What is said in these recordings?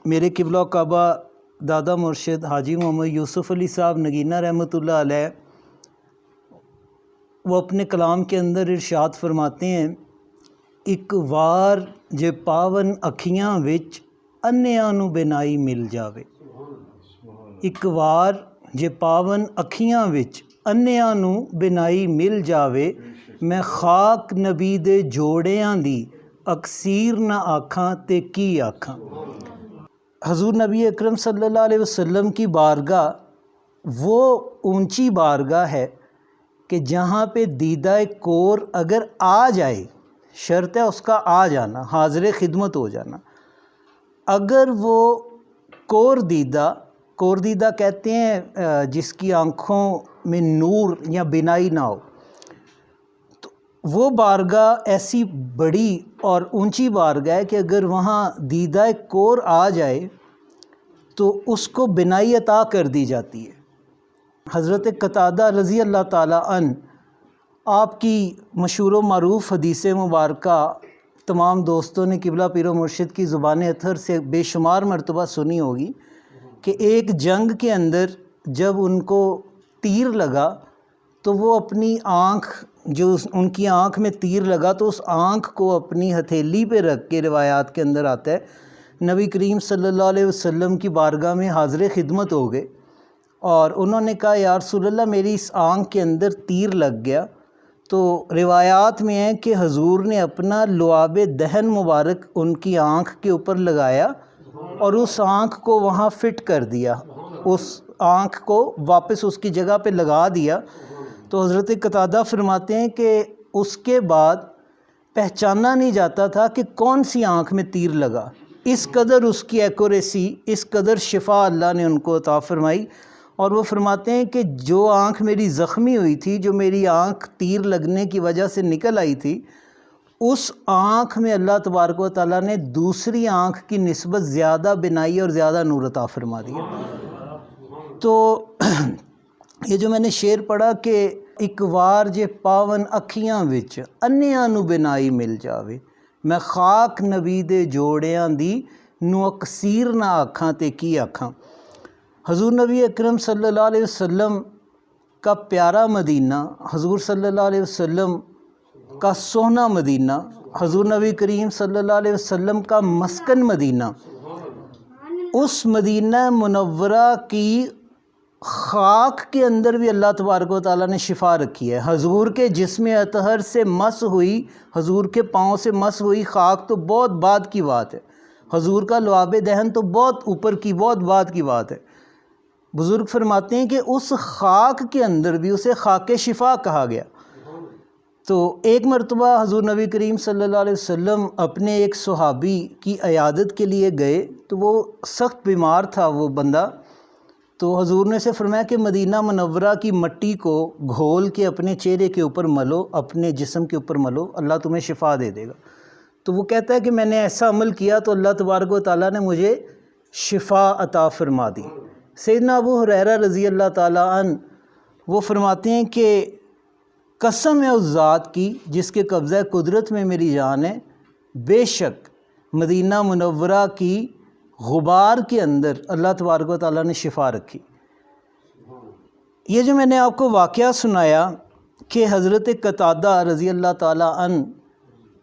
میرے قبلہ و کعبہ دادا مرشد حاجی محمد یوسف علی صاحب نگینہ رحمۃ اللہ علیہ وہ اپنے کلام کے اندر ارشاد فرماتے ہیں، ایک وار جے پاون اکھیاں وچ انیاں نوں بینائی مل جاوے۔ ایک وار جے پاون اکھیاں وچ انیاں نوں بینائی مل جاوے، میں خاک نبی دے جوڑیاں دی اکسیر نہ آکھاں تے کی آکھاں۔ حضور نبی اکرم صلی اللہ علیہ وسلم کی بارگاہ وہ اونچی بارگاہ ہے کہ جہاں پہ دیدہ کور اگر آ جائے، شرط ہے اس کا آ جانا، حاضر خدمت ہو جانا۔ اگر وہ کور دیدہ کہتے ہیں جس کی آنکھوں میں نور یا بینائی نہ ہو، تو وہ بارگاہ ایسی بڑی اور اونچی بارگاہ ہے کہ اگر وہاں دیدہ کور آ جائے تو اس کو بینائی عطا کر دی جاتی ہے۔ حضرت قتادہ رضی اللہ تعالیٰ عنہ، آپ کی مشہور و معروف حدیث مبارکہ تمام دوستوں نے قبلہ پیر و مرشد کی زبان اطہر سے بے شمار مرتبہ سنی ہوگی کہ ایک جنگ کے اندر جب ان کو تیر لگا تو وہ اپنی آنکھ، جو ان کی آنکھ میں تیر لگا تو اس آنکھ کو اپنی ہتھیلی پہ رکھ کے، روایات کے اندر آتا ہے، نبی کریم صلی اللہ علیہ وسلم کی بارگاہ میں حاضر خدمت ہو گئے اور انہوں نے کہا، یا رسول اللہ میری اس آنکھ کے اندر تیر لگ گیا۔ تو روایات میں ہے کہ حضور نے اپنا لعاب دہن مبارک ان کی آنکھ کے اوپر لگایا اور اس آنکھ کو وہاں فٹ کر دیا، اس آنکھ کو واپس اس کی جگہ پہ لگا دیا۔ تو حضرت قتادہ فرماتے ہیں کہ اس کے بعد پہچانا نہیں جاتا تھا کہ کون سی آنکھ میں تیر لگا، اس قدر اس کی ایکوریسی، اس قدر شفا اللہ نے ان کو عطا فرمائی۔ اور وہ فرماتے ہیں کہ جو آنکھ میری زخمی ہوئی تھی، جو میری آنکھ تیر لگنے کی وجہ سے نکل آئی تھی، اس آنکھ میں اللہ تبارک و تعالیٰ نے دوسری آنکھ کی نسبت زیادہ بینائی اور زیادہ نور عطا فرما دیا۔ تو یہ جو میں نے شعر پڑھا کہ ایک وار جے پاون اکھیاں وچ انیاں نوں بینائی مل جاوے، میں خاک نبی دے جوڑیاں دی نو اکسیر نہ آکھاں تے کی آکھاں۔ حضور نبی اکرم صلی اللہ علیہ وسلم کا پیارا مدینہ، حضور صلی اللہ علیہ وسلم کا سونا مدینہ، حضور نبی کریم صلی اللہ علیہ وسلم کا مسکن مدینہ، اس مدینہ منورہ کی خاک کے اندر بھی اللہ تبارک و تعالیٰ نے شفا رکھی ہے۔ حضور کے جسم اطہر سے مس ہوئی، حضور کے پاؤں سے مس ہوئی خاک تو بہت بعد کی بات ہے، حضور کا لعاب دہن تو بہت اوپر کی، بہت بعد کی بات ہے۔ بزرگ فرماتے ہیں کہ اس خاک کے اندر بھی اسے خاک شفا کہا گیا۔ تو ایک مرتبہ حضور نبی کریم صلی اللہ علیہ وسلم اپنے ایک صحابی کی عیادت کے لیے گئے تو وہ سخت بیمار تھا وہ بندہ، تو حضور نے اسے فرمایا کہ مدینہ منورہ کی مٹی کو گھول کے اپنے چہرے کے اوپر ملو، اپنے جسم کے اوپر ملو، اللہ تمہیں شفا دے دے گا۔ تو وہ کہتا ہے کہ میں نے ایسا عمل کیا تو اللہ تبارک و تعالیٰ نے مجھے شفا عطا فرما دی۔ سیدنا ابو ہریرہ رضی اللہ تعالیٰ عنہ وہ فرماتے ہیں کہ قسم ہے اس ذات کی جس کے قبضہ قدرت میں میری جان ہے، بے شک مدینہ منورہ کی غبار کے اندر اللہ تبارک و تعالیٰ نے شفا رکھی۔ یہ جو میں نے آپ کو واقعہ سنایا کہ حضرت قتادہ رضی اللہ تعالیٰ عنہ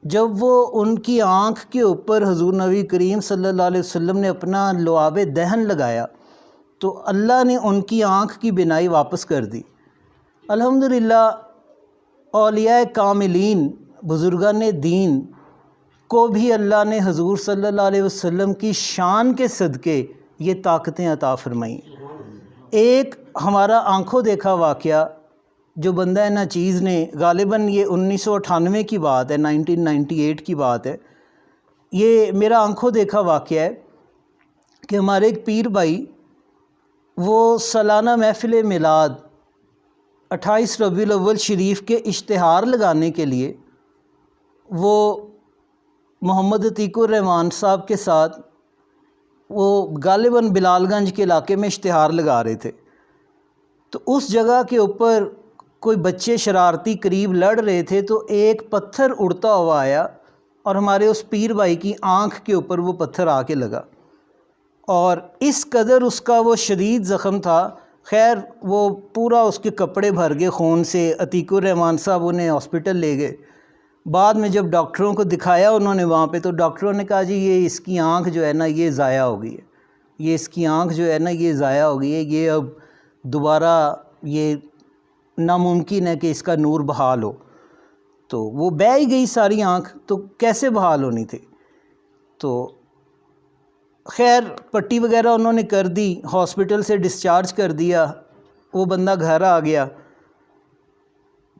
جب وہ ان کی آنکھ کے اوپر حضور نبی کریم صلی اللہ علیہ وسلم نے اپنا لعاب دہن لگایا تو اللہ نے ان کی آنکھ کی بینائی واپس کر دی۔ الحمدللہ اولیاء کاملین، بزرگان دین کو بھی اللہ نے حضور صلی اللہ علیہ وسلم کی شان کے صدقے یہ طاقتیں عطا فرمائیں۔ ایک ہمارا آنکھوں دیکھا واقعہ جو بندہ ناچیز نے، غالباً یہ 1998 کی بات ہے، 1998 کی بات ہے، یہ میرا آنکھوں دیکھا واقعہ ہے کہ ہمارے ایک پیر بھائی وہ سالانہ محفل میلاد 28 ربیع الاول شریف کے اشتہار لگانے کے لیے وہ محمد عتیق الرحمان صاحب کے ساتھ وہ غالباً بلال گنج کے علاقے میں اشتہار لگا رہے تھے۔ تو اس جگہ کے اوپر کوئی بچے شرارتی قریب لڑ رہے تھے تو ایک پتھر اڑتا ہوا آیا اور ہمارے اس پیر بھائی کی آنکھ کے اوپر وہ پتھر آ کے لگا۔ اور اس قدر اس کا وہ شدید زخم تھا، خیر وہ پورا اس کے کپڑے بھر گئے خون سے، عتیق الرحمان صاحب انہیں ہاسپٹل لے گئے۔ بعد میں جب ڈاکٹروں کو دکھایا انہوں نے وہاں پہ، تو ڈاکٹروں نے کہا جی یہ اس کی آنکھ جو ہے نا یہ ضائع ہو گئی ہے، یہ اس کی آنکھ جو ہے نا یہ ضائع ہو گئی ہے، یہ اب دوبارہ یہ ناممکن ہے کہ اس کا نور بحال ہو۔ تو وہ بہہ ہی گئی ساری آنکھ، تو کیسے بحال ہونی تھی؟ تو خیر پٹی وغیرہ انہوں نے کر دی، ہاسپٹل سے ڈسچارج کر دیا، وہ بندہ گھر آ گیا۔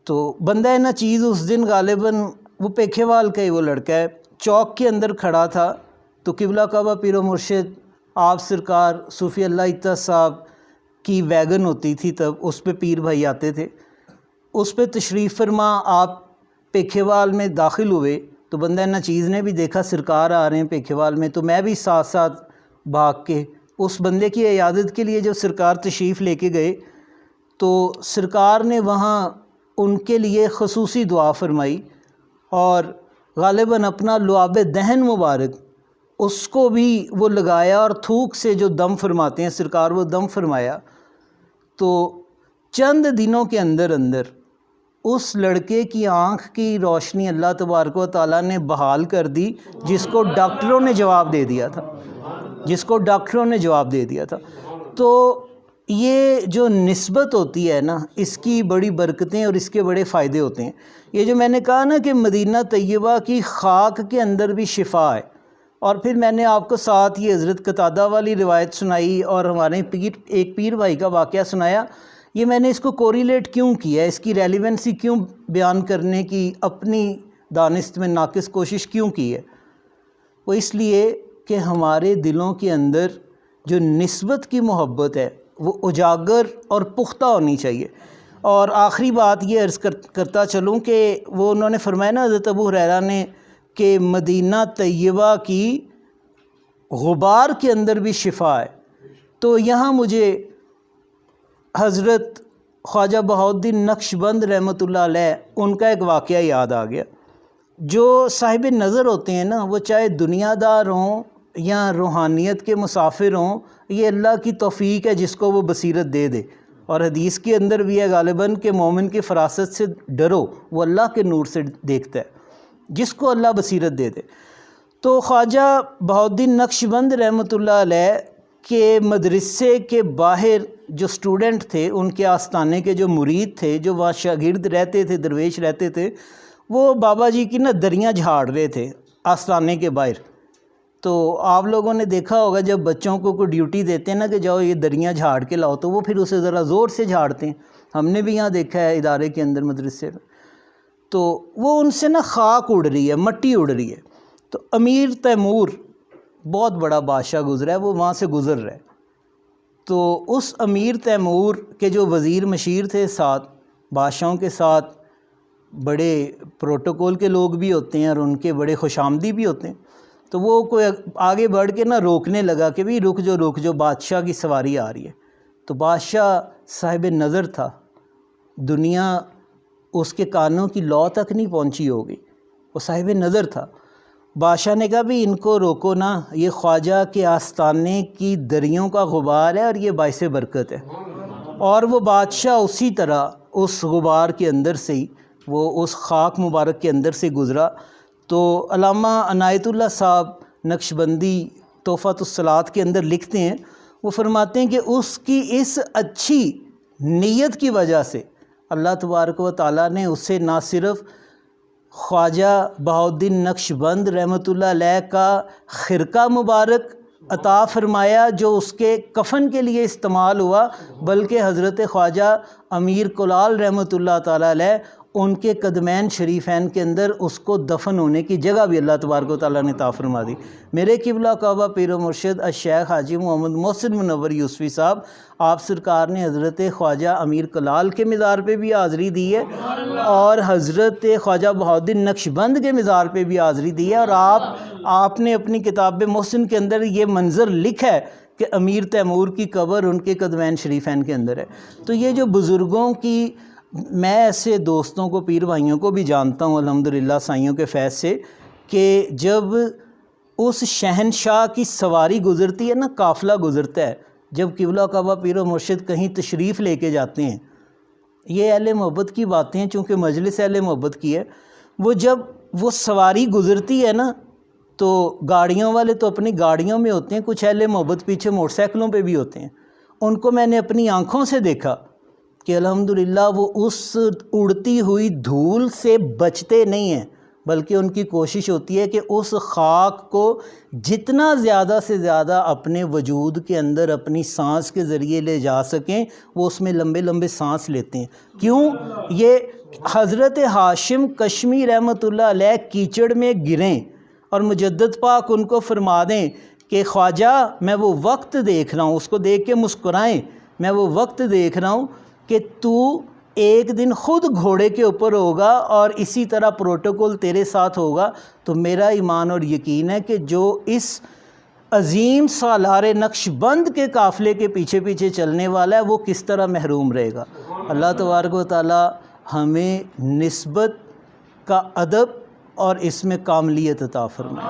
تو بندہ ہے نا چیز اس دن غالباً وہ پیکھے وال کا ہی وہ لڑکا ہے، چوک کے اندر کھڑا تھا، تو قبلہ کعبہ پیر و مرشد آپ سرکار صوفی اللہ عطا صاحب کی ویگن ہوتی تھی تب، اس پہ پیر بھائی آتے تھے، اس پہ تشریف فرما آپ پیکھے وال میں داخل ہوئے، تو بندہ نا چیز نے بھی دیکھا سرکار آ رہے ہیں پیکھے وال میں، تو میں بھی ساتھ ساتھ بھاگ کے اس بندے کی عیادت کے لیے جب سرکار تشریف لے کے گئے، تو سرکار نے وہاں ان کے لیے خصوصی دعا فرمائی، اور غالباً اپنا لعاب دہن مبارک اس کو بھی وہ لگایا، اور تھوک سے جو دم فرماتے ہیں سرکار وہ دم فرمایا۔ تو چند دنوں کے اندر اندر اس لڑکے کی آنکھ کی روشنی اللہ تبارک و تعالیٰ نے بحال کر دی، جس کو ڈاکٹروں نے جواب دے دیا تھا، تو یہ جو نسبت ہوتی ہے نا اس کی بڑی برکتیں اور اس کے بڑے فائدے ہوتے ہیں۔ یہ جو میں نے کہا نا کہ مدینہ طیبہ کی خاک کے اندر بھی شفا ہے، اور پھر میں نے آپ کو ساتھ یہ حضرت قتادہ والی روایت سنائی اور ہمارے ایک پیر بھائی کا واقعہ سنایا۔ یہ میں نے اس کو کوریلیٹ کیوں کیا ہے، اس کی ریلیونسی کیوں بیان کرنے کی اپنی دانست میں ناقص کوشش کیوں کی ہے؟ وہ اس لیے کہ ہمارے دلوں کے اندر جو نسبت کی محبت ہے وہ اجاگر اور پختہ ہونی چاہیے۔ اور آخری بات یہ عرض کرتا چلوں کہ وہ انہوں نے فرمایا نا حضرت ابو ہریرہ نے کہ مدینہ طیبہ کی غبار کے اندر بھی شفا ہے، تو یہاں مجھے حضرت خواجہ بہاؤالدین نقشبند رحمۃ اللہ علیہ ان کا ایک واقعہ یاد آ گیا۔ جو صاحب نظر ہوتے ہیں نا، وہ چاہے دنیا دار ہوں یا روحانیت کے مسافر ہوں، یہ اللہ کی توفیق ہے جس کو وہ بصیرت دے دے، اور حدیث کے اندر بھی ہے غالباً کہ مومن کی فراست سے ڈرو، وہ اللہ کے نور سے دیکھتا ہے، جس کو اللہ بصیرت دے دے۔ تو خواجہ بہاؤالدین نقشبند رحمۃ اللہ علیہ کے مدرسے کے باہر جو سٹوڈنٹ تھے، ان کے آستانے کے جو مرید تھے، جو وہاں شاگرد رہتے تھے، درویش رہتے تھے، وہ بابا جی کی نا دریاں جھاڑ رہے تھے آستانے کے باہر۔ تو آپ لوگوں نے دیکھا ہوگا جب بچوں کو کوئی ڈیوٹی دیتے ہیں نا کہ جاؤ یہ دریاں جھاڑ کے لاؤ، تو وہ پھر اسے ذرا زور سے جھاڑتے ہیں، ہم نے بھی یہاں دیکھا ہے ادارے کے اندر مدرسے میں۔ تو وہ ان سے نا خاک اڑ رہی ہے، مٹی اڑ رہی ہے، تو امیر تیمور بہت بڑا بادشاہ گزرا ہے، وہ وہاں سے گزر رہا ہے۔ تو اس امیر تیمور کے جو وزیر مشیر تھے، ساتھ بادشاہوں کے ساتھ بڑے پروٹوکول کے لوگ بھی ہوتے ہیں اور ان کے بڑے خوش آمدی بھی ہوتے ہیں، تو وہ کوئی آگے بڑھ کے نا روکنے لگا کہ بھئی رک جو بادشاہ کی سواری آ رہی ہے۔ تو بادشاہ صاحب نظر تھا، دنیا اس کے کانوں کی لو تک نہیں پہنچی ہوگی، وہ صاحب نظر تھا۔ بادشاہ نے کہا بھی ان کو روکو نا، یہ خواجہ کے آستانے کی دریوں کا غبار ہے اور یہ باعث برکت ہے۔ اور وہ بادشاہ اسی طرح اس غبار کے اندر سے ہی، وہ اس خاک مبارک کے اندر سے گزرا۔ تو علامہ عنایت اللہ صاحب نقشبندی تحفۃ الصلاۃ کے اندر لکھتے ہیں، وہ فرماتے ہیں کہ اس کی اس اچھی نیت کی وجہ سے اللہ تبارک و تعالیٰ نے اسے نہ صرف خواجہ بہاؤالدین نقشبند رحمۃ اللہ علیہ کا خرقہ مبارک عطا فرمایا جو اس کے کفن کے لیے استعمال ہوا، بلکہ حضرت خواجہ امیر کلال رحمۃ اللہ تعالیٰ علیہ ان کے قدمین شریفین کے اندر اس کو دفن ہونے کی جگہ بھی اللہ تبارک و تعالیٰ نے عطا فرما دی۔ میرے قبلہ کعبہ پیر و مرشد الشیخ حاجی محمد محسن منور یوسفی صاحب، آپ سرکار نے حضرت خواجہ امیر کلال کے مزار پہ بھی حاضری دی ہے اور حضرت خواجہ بہاؤالدین نقشبند کے مزار پہ بھی حاضری دی ہے، اور آپ نے اپنی کتاب محسن کے اندر یہ منظر لکھا ہے کہ امیر تیمور کی قبر ان کے قدمین شریفین کے اندر ہے۔ تو یہ جو بزرگوں کی، میں ایسے دوستوں کو، پیر بھائیوں کو بھی جانتا ہوں الحمدللہ سائیوں کے فیض سے، کہ جب اس شہنشاہ کی سواری گزرتی ہے نا، قافلہ گزرتا ہے جب قبلہ کعبہ پیر و مرشد کہیں تشریف لے کے جاتے ہیں. یہ اہل محبت کی باتیں ہیں، چونکہ مجلس اہل محبت کی ہے. وہ جب وہ سواری گزرتی ہے نا تو گاڑیوں والے تو اپنی گاڑیوں میں ہوتے ہیں، کچھ اہل محبت پیچھے موٹر سائیکلوں پہ بھی ہوتے ہیں. ان کو میں نے اپنی آنکھوں سے دیکھا کہ الحمدللہ وہ اس اڑتی ہوئی دھول سے بچتے نہیں ہیں، بلکہ ان کی کوشش ہوتی ہے کہ اس خاک کو جتنا زیادہ سے زیادہ اپنے وجود کے اندر اپنی سانس کے ذریعے لے جا سکیں، وہ اس میں لمبے لمبے سانس لیتے ہیں. کیوں؟ یہ حضرت ہاشم کشمی رحمۃ اللہ علیہ کیچڑ میں گریں اور مجدد پاک ان کو فرما دیں کہ خواجہ میں وہ وقت دیکھ رہا ہوں، اس کو دیکھ کے مسکرائیں، میں وہ وقت دیکھ رہا ہوں کہ تو ایک دن خود گھوڑے کے اوپر ہوگا اور اسی طرح پروٹوکول تیرے ساتھ ہوگا. تو میرا ایمان اور یقین ہے کہ جو اس عظیم سالار نقش بند کے قافلے کے پیچھے پیچھے چلنے والا ہے وہ کس طرح محروم رہے گا. اللہ تبارک و تعالی ہمیں نسبت کا ادب اور اس میں کاملیت عطا فرمائے.